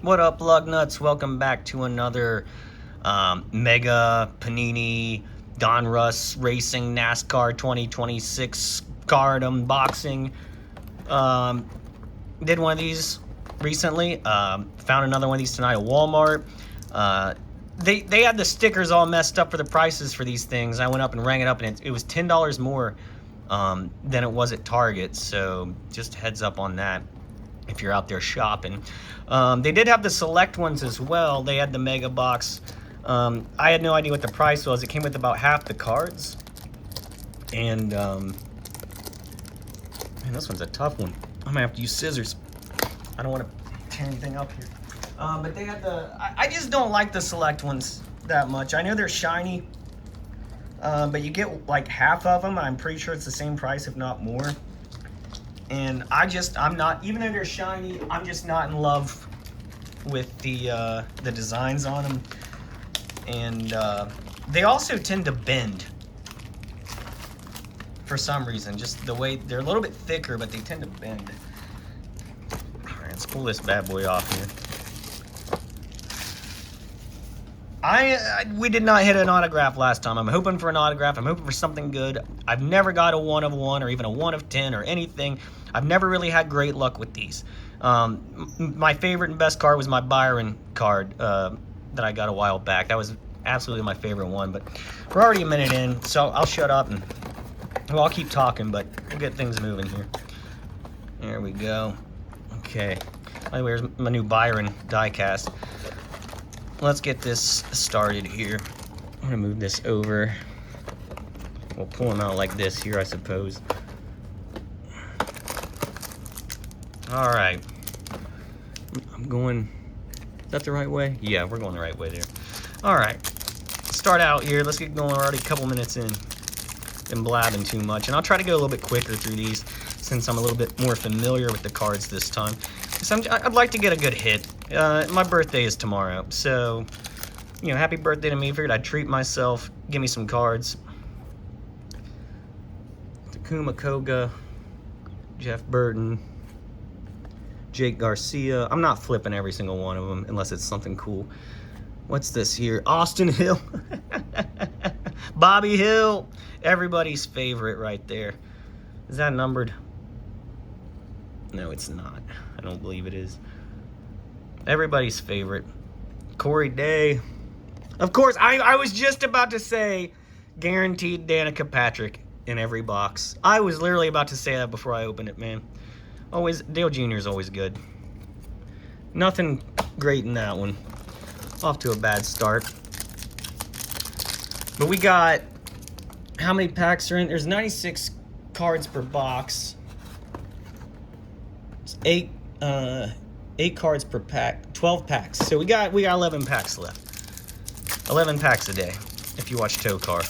What up, lug nuts? Welcome back to another Mega Panini Donruss Racing NASCAR 2026 card unboxing. Did one of these recently. Found another one of these tonight at Walmart. They had the stickers all messed up for the prices for these things. I went up and rang it up, and it was $10 more than it was at Target. So just heads up on that if you're out there shopping. They did have the select ones as well. They had the mega box. I had no idea what the price was. It came with about half the cards. And man, this one's a tough one. I'm gonna have to use scissors. I don't want to tear anything up here. But they had the, I just don't like the select ones that much. I know they're shiny, but you get like half of them. I'm pretty sure it's the same price, if not more. And I'm not, even though they're shiny, I'm just not in love with the designs on them. And they also tend to bend for some reason. Just the way, they're a little bit thicker, but they tend to bend. All right, let's pull this bad boy off here. We did not hit an autograph last time. I'm hoping for an autograph. I'm hoping for something good. I've never got a 1 of 1 or even a 1 of 10 or anything. I've never really had great luck with these. My favorite and best card was my Byron card that I got a while back. That was absolutely my favorite one, but we're already a minute in, so I'll shut up and well, I'll keep talking, but we'll get things moving here. There we go. Okay. By the way, here's my new Byron die cast. Let's get this started here. I'm gonna move this over. We'll pull them out like this here, I suppose. All right. I'm going, is that the right way? Yeah, we're going the right way there. All right, start out here. Let's get going. We're already a couple minutes in. Been blabbing too much, and I'll try to go a little bit quicker through these since I'm a little bit more familiar with the cards this time. So I'd like to get a good hit. My birthday is tomorrow, so, you know, happy birthday to me. Figured I'd treat myself, give me some cards. Takuma Koga, Jeff Burton, Jake Garcia. I'm not flipping every single one of them unless it's something cool. What's this here? Austin Hill. Bobby Hill. Everybody's favorite right there. Is that numbered? No, it's not. I don't believe it is. Everybody's favorite. Corey Day. Of course, I was just about to say guaranteed Danica Patrick in every box. I was literally about to say that before I opened it, man. Always, Dale Jr. is always good. Nothing great in that one. Off to a bad start. But we got, how many packs are in? There's 96 cards per box. It's eight cards per pack, 12 packs. So we got 11 packs left. 11 packs a day if you watch Tow Car.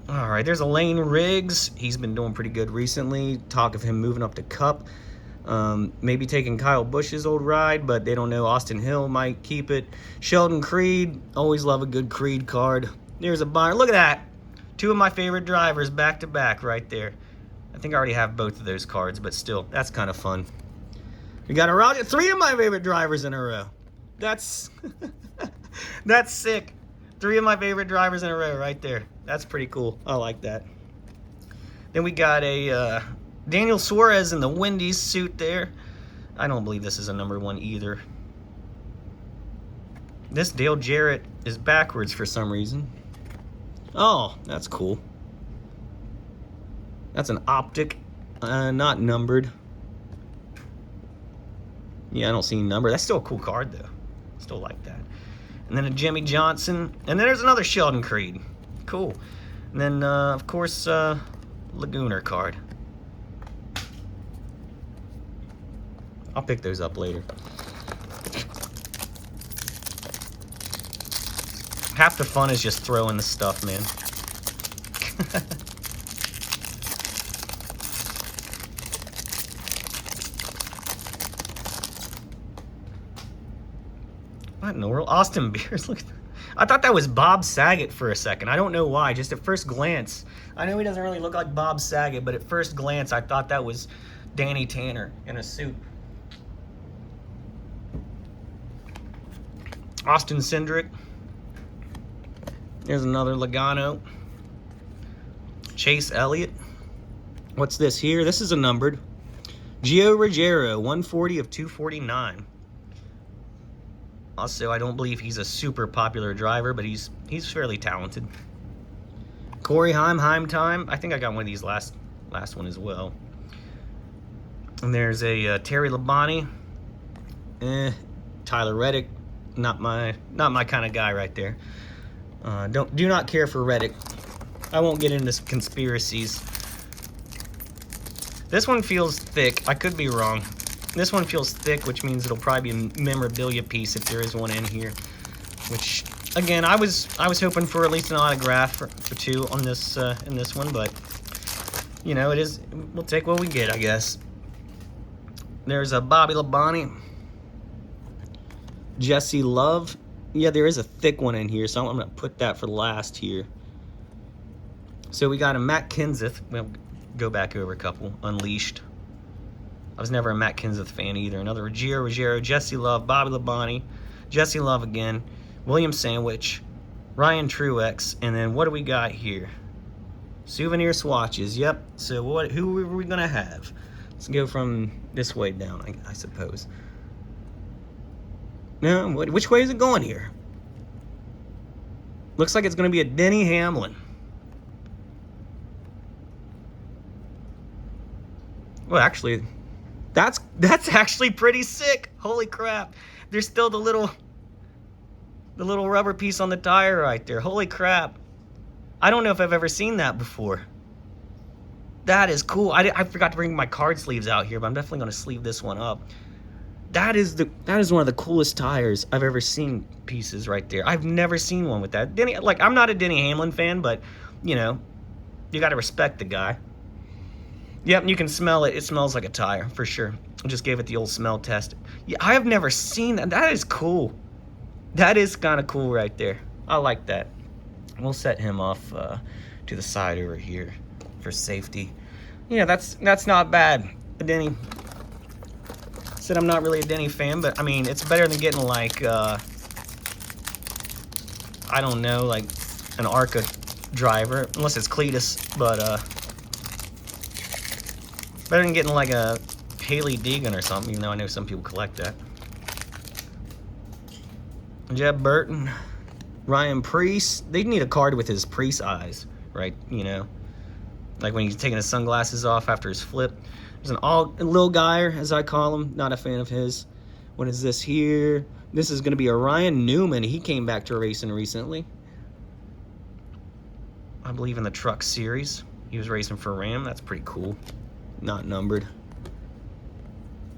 All right, there's Elaine Riggs. He's been doing pretty good recently. Talk of him moving up to Cup. Maybe taking Kyle Busch's old ride, but they don't know. Austin Hill might keep it. Sheldon Creed. Always love a good Creed card. There's a Byron. Look at that. 2 of my favorite drivers back to back right there. I think I already have both of those cards, but still, that's kind of fun. We got a Roger. 3 of my favorite drivers in a row. That's that's sick. 3 of my favorite drivers in a row right there. That's pretty cool. I like that. Then we got a Daniel Suarez in the Wendy's suit there. I don't believe this is a number 1 either. This Dale Jarrett is backwards for some reason. Oh, that's cool. That's an optic, not numbered. Yeah, I don't see any number. That's still a cool card, though. Still like that. And then a Jimmy Johnson. And then there's another Sheldon Creed. Cool. And then, of course, Laguna card. I'll pick those up later. Half the fun is just throwing the stuff, man. What in the world? Austin Beers. Look at that. I thought that was Bob Saget for a second. I don't know why. Just at first glance, I know he doesn't really look like Bob Saget, but at first glance, I thought that was Danny Tanner in a suit. Austin Cindric. There's another Logano. Chase Elliott. What's this here? This is a numbered. Gio Ruggiero, 140 of 249. Also, I don't believe he's a super popular driver, but he's fairly talented. Corey Heim time. I think I got one of these last one as well. And there's a Terry Labonte. Tyler Reddick. Not my kind of guy right there. Do not care for Reddick. I won't get into conspiracies. This one feels thick. I could be wrong. This one feels thick, which means it'll probably be a memorabilia piece if there is one in here. Which, again, I was hoping for at least an autograph or two on this in this one, but you know, it is. We'll take what we get, I guess. There's a Bobby Labonte. Jesse Love. Yeah, there is a thick one in here, so I'm going to put that for last here. So we got a Matt Kenseth. We'll go back over a couple. Unleashed. I was never a Matt Kenseth fan either. Another Gio Ruggiero, Jesse Love, Bobby Labonte, Jesse Love again, William Sandwich, Ryan Truex, and then what do we got here? Souvenir swatches. Yep. So who are we going to have? Let's go from this way down, I suppose. No, which way is it going here? Looks like it's going to be a Denny Hamlin. Well, actually, that's actually pretty sick. Holy crap. There's still the little rubber piece on the tire right there. Holy crap. I don't know if I've ever seen that before. That is cool. I forgot to bring my card sleeves out here, but I'm definitely going to sleeve this one up. That is one of the coolest tires I've ever seen pieces right there. I've never seen one with that. Denny, like, I'm not a Denny Hamlin fan, but, you know, you got to respect the guy. Yep, you can smell it. It smells like a tire, for sure. I just gave it the old smell test. Yeah, I have never seen that. That is cool. That is kind of cool right there. I like that. We'll set him off to the side over here for safety. Yeah, that's not bad. Denny. Said I'm not really a Denny fan, but I mean, it's better than getting like, I don't know, like an ARCA driver, unless it's Cletus, but better than getting like a Haley Deegan or something, even though I know some people collect that. Jeb Burton, Ryan Preece. They need a card with his Preece eyes, right? You know, like when he's taking his sunglasses off after his flip. There's a Lil Geyer, as I call him. Not a fan of his. What is this here? This is going to be a Ryan Newman. He came back to racing recently. I believe in the Truck Series. He was racing for Ram. That's pretty cool. Not numbered.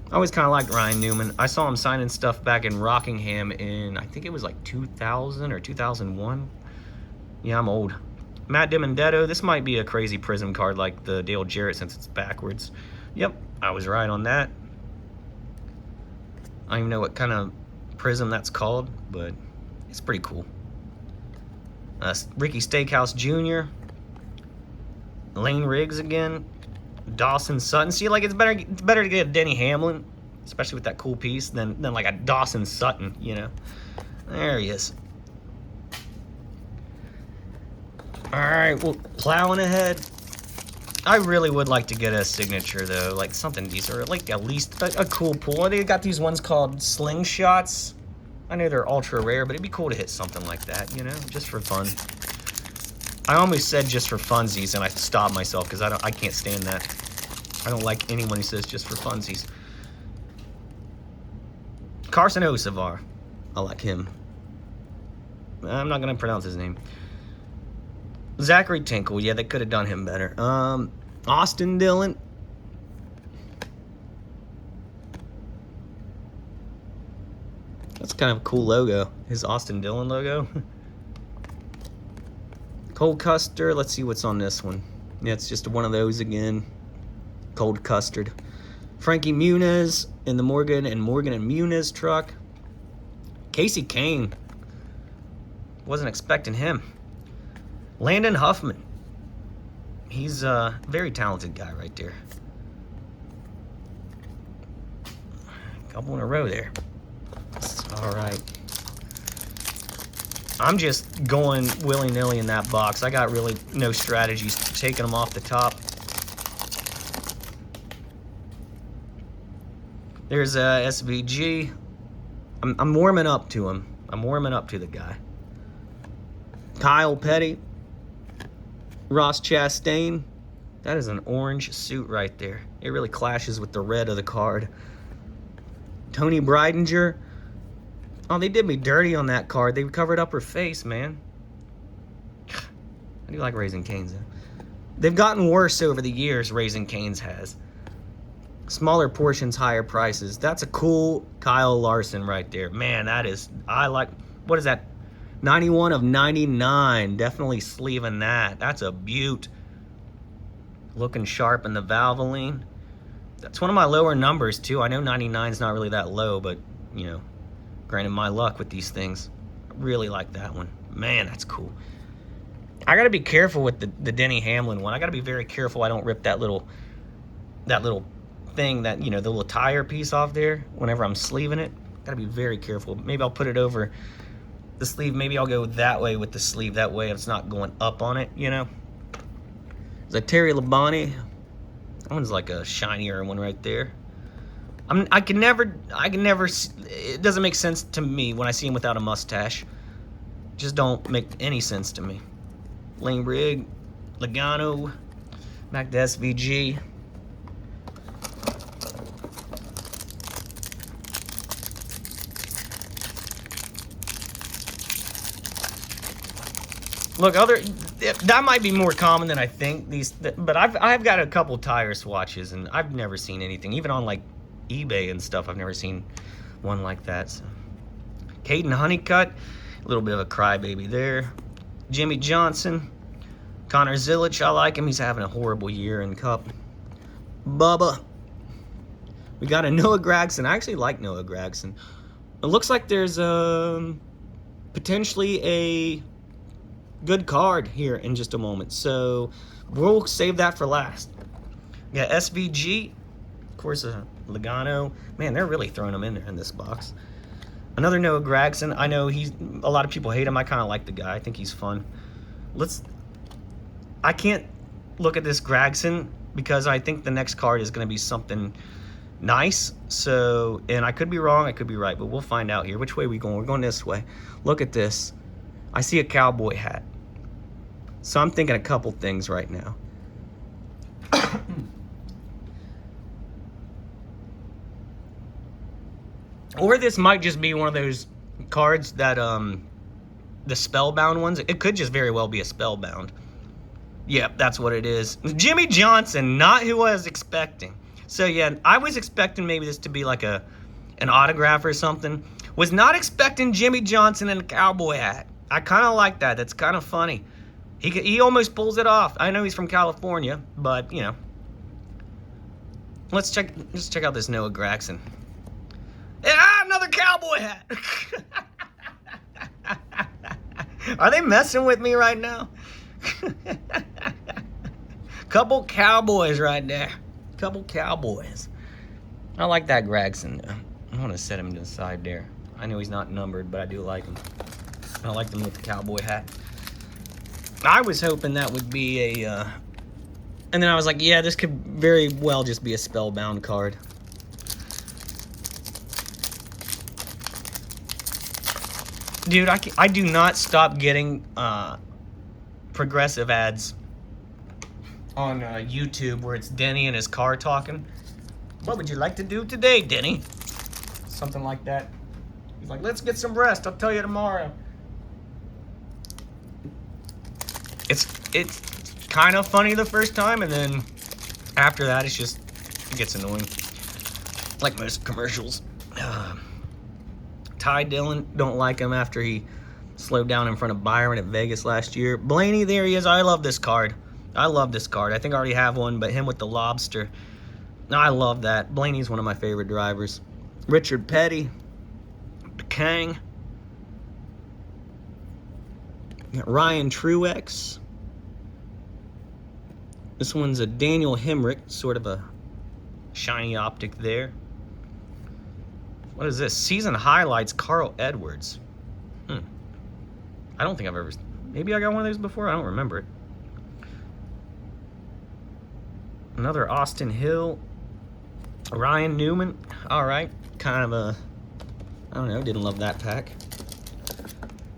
I always kind of liked Ryan Newman. I saw him signing stuff back in Rockingham in, I think it was like 2000 or 2001. Yeah, I'm old. Matt DiMendetto. This might be a crazy prism card like the Dale Jarrett since it's backwards. Yep, I was right on that. I don't even know what kind of prism that's called, but it's pretty cool. Ricky Steakhouse Jr. Lane Riggs again. Dawson Sutton. See, like, it's better to get a Denny Hamlin, especially with that cool piece, than like a Dawson Sutton, you know. There he is. All right, well, plowing ahead. I really would like to get a signature, though, like something decent, or like at least a cool pull. They got these ones called slingshots. I know they're ultra rare, but it'd be cool to hit something like that, you know, just for fun. I almost said just for funsies, and I stopped myself because I can't stand that. I don't like anyone who says just for funsies. Carson Osavar. I like him. I'm not going to pronounce his name. Zachary Tinkle. Yeah, they could have done him better. Austin Dillon. That's kind of a cool logo. His Austin Dillon logo. Cold Custard. Let's see what's on this one. Yeah, it's just one of those again. Cold Custard. Frankie Muniz in the Morgan and Muniz truck. Casey Kane. Wasn't expecting him. Landon Huffman. He's a very talented guy right there. Couple in a row there. All right. I'm just going willy-nilly in that box. I got really no strategies, taking them off the top. There's SVG. I'm warming up to him. I'm warming up to the guy. Kyle Petty. Ross Chastain. That is an orange suit right there. It really clashes with the red of the card. Tony Breidinger. Oh, they did me dirty on that card. They covered up her face, man. I do like Raising Cane's, though. They've gotten worse over the years, Raising Cane's has. Smaller portions, higher prices. That's a cool Kyle Larson right there. Man, that is... I like... What is that? 91 of 99. Definitely sleeving that. That's a beaut. Looking sharp in the Valvoline. That's one of my lower numbers, too. I know 99 is not really that low, but, you know... Granted, my luck with these things. I really like that one. Man, that's cool. I got to be careful with the Denny Hamlin one. I got to be very careful I don't rip that little thing, that, you know, the little tire piece off there whenever I'm sleeving it. Got to be very careful. Maybe I'll put it over the sleeve. Maybe I'll go that way with the sleeve. That way it's not going up on it, you know. Is that Terry Labonte? That one's like a shinier one right there. I can never, it doesn't make sense to me when I see him without a mustache. Just don't make any sense to me. Lane Rig, Logano, back to SVG. Look, that might be more common than I think. But I've got a couple tire swatches, and I've never seen anything, even on like eBay and stuff. I've never seen one like that. So. Caden Honeycutt, a little bit of a crybaby there. Jimmy Johnson, Connor Zilic, I like him. He's having a horrible year in Cup. Bubba. We got a Noah Gragson. I actually like Noah Gragson. It looks like there's potentially a good card here in just a moment. So we'll save that for last. We got SVG. Of course, Logano. Man, they're really throwing him in there in this box. Another Noah Gragson. I know a lot of people hate him. I kind of like the guy. I think he's fun. I can't look at this Gragson because I think the next card is going to be something nice. So, and I could be wrong, I could be right, but we'll find out here. Which way are we going? We're going this way. Look at this. I see a cowboy hat. So I'm thinking a couple things right now. Or this might just be one of those cards that, the Spellbound ones. It could just very well be a Spellbound. Yep, that's what it is. Jimmy Johnson, not who I was expecting. So, yeah, I was expecting maybe this to be like an autograph or something. Was not expecting Jimmy Johnson in a cowboy hat. I kind of like that. That's kind of funny. He almost pulls it off. I know he's from California, but, you know. Let's check out this Noah Gragson. Another cowboy hat. Are they messing with me right now? Couple cowboys right there. Couple cowboys. I like that Gragson. I want to set him to the side there. I know he's not numbered, but I do like him. I like him with the cowboy hat. I was hoping that would be a... and then I was like, yeah, this could very well just be a Spellbound card. Dude, I do not stop getting progressive ads on YouTube where it's Denny and his car talking. What would you like to do today, Denny? Something like that. He's like, let's get some rest. I'll tell you tomorrow. It's kind of funny the first time, and then after that, it gets annoying. Like most commercials. Ty Dillon, don't like him after he slowed down in front of Byron at Vegas last year. Blaney, there he is. I love this card. I love this card. I think I already have one, but him with the lobster. No, I love that. Blaney's one of my favorite drivers. Richard Petty. Kang. Ryan Truex. This one's a Daniel Hemrick, sort of a shiny optic there. What is this? Season highlights, Carl Edwards. I don't think I've ever... Maybe I got one of those before? I don't remember it. Another Austin Hill. Ryan Newman. All right. Kind of a... I don't know. Didn't love that pack.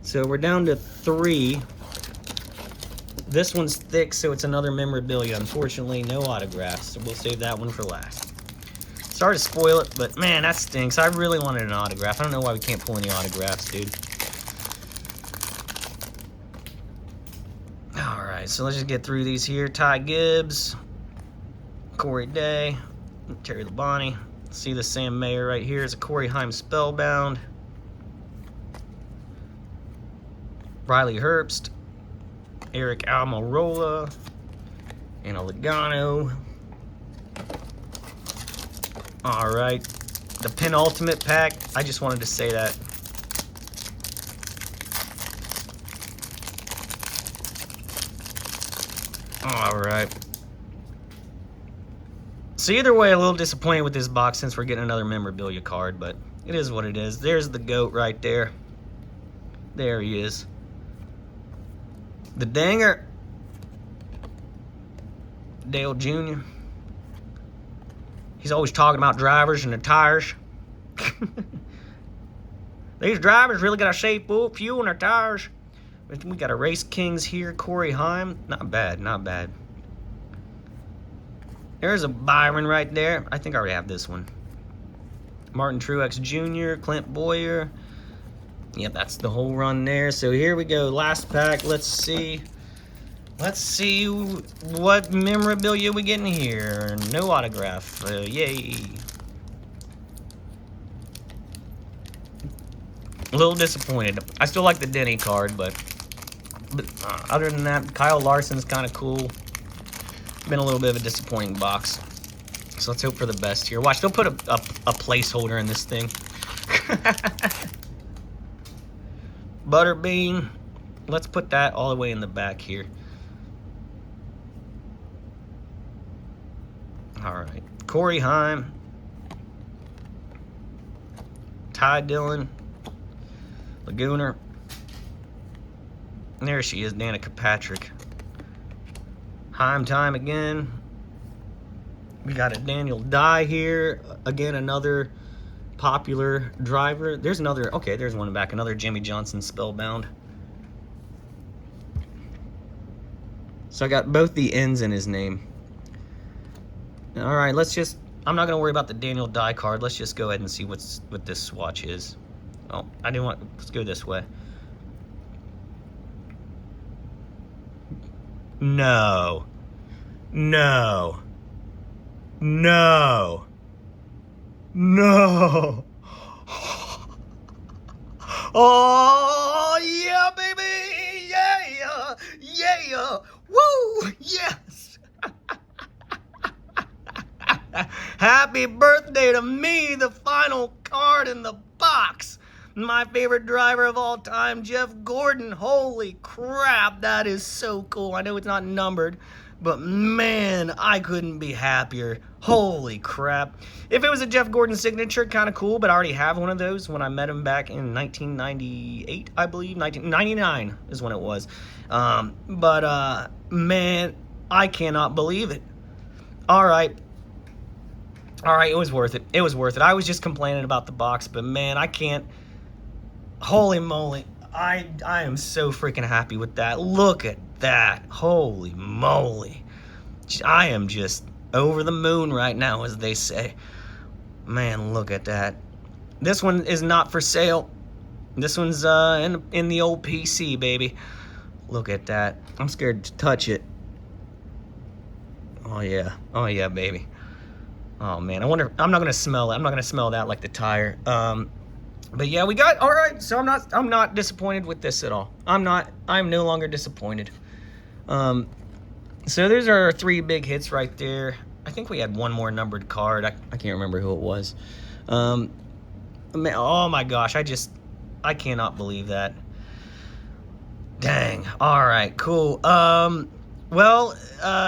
So we're down to 3. This one's thick, so it's another memorabilia. Unfortunately, no autographs. So we'll save that one for last. Sorry to spoil it, but man, that stinks. I really wanted an autograph. I don't know why we can't pull any autographs, dude. All right, so let's just get through these here. Ty Gibbs, Corey Day, Terry Labonte. See the Sam Mayer right here is a Corey Heim Spellbound. Riley Herbst, Eric Almirola, and a Logano. All right, the penultimate pack. I just wanted to say that. All right. So either way, a little disappointed with this box since we're getting another memorabilia card, but it is what it is. There's the GOAT right there. There he is. The Danger. Dale Jr. He's always talking about drivers and the tires. These drivers really got to save fuel in their tires. We got a Race Kings here. Corey Heim. Not bad, not bad. There's a Byron right there. I think I already have this one. Martin Truex Jr., Clint Boyer. Yep, that's the whole run there. So here we go. Last pack. Let's see. Let's see what memorabilia we getting here. No autograph. Yay. A little disappointed. I still like the Denny card, but other than that, Kyle Larson's kind of cool. Been a little bit of a disappointing box. So let's hope for the best here. Watch, they'll put a placeholder in this thing. Butterbean. Let's put that all the way in the back here. All right. Corey Heim. Ty Dillon. Lagooner. And there she is, Danica Patrick. Heim time again. We got a Daniel Dye here. Again, another popular driver. There's another, okay, there's one back. Another Jimmy Johnson Spellbound. So I got both the N's in his name. All right, let's just, I'm not going to worry about the Daniel Dye card. Let's just go ahead and see what this swatch is. Oh, I didn't want, let's go this way. No. No. No. No. Oh, yeah, baby. Yeah. Yeah. Woo. Yes. Happy birthday to me, the final card in the box. My favorite driver of all time, Jeff Gordon. Holy crap, that is so cool. I know it's not numbered, but man, I couldn't be happier. Holy crap. If it was a Jeff Gordon signature, kind of cool, but I already have one of those when I met him back in 1998, I believe. 1999 is when it was. Man, I cannot believe it. All right, it was worth it. It was worth it. I was just complaining about the box, but man, I can't. Holy moly. I am so freaking happy with that. Look at that. Holy moly. I am just over the moon right now, as they say. Man, look at that. This one is not for sale. This one's in the old PC, baby. Look at that. I'm scared to touch it. Oh yeah. Oh yeah, baby. Oh man, I wonder, I'm not gonna smell it. I'm not gonna smell that like the tire. But yeah, we got, all right, so I'm not disappointed with this at all. I'm no longer disappointed. So there's our 3 big hits right there. I think we had one more numbered card. I can't remember who it was. Man, oh my gosh, I cannot believe that. Dang. All right, cool. Well,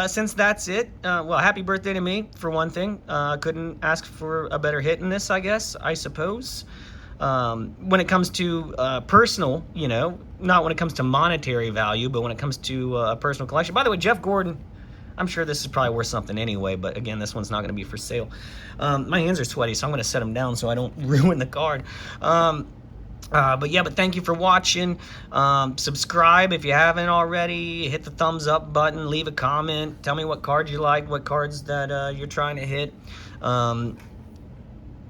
since that's it, well, happy birthday to me, for one thing. Couldn't ask for a better hit in this, I guess, I suppose. When it comes to personal, you know, not when it comes to monetary value, but when it comes to a personal collection. By the way, Jeff Gordon, I'm sure this is probably worth something anyway, but again, this one's not going to be for sale. My hands are sweaty, so I'm going to set them down so I don't ruin the card. But yeah, but thank you for watching. Subscribe if you haven't already. Hit the thumbs up button. Leave a comment. Tell me what cards you like, what cards that you're trying to hit. Let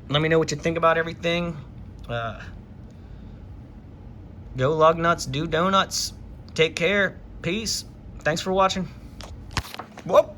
me know what you think about everything. Go lug nuts, do donuts. Take care. Peace. Thanks for watching. Whoop.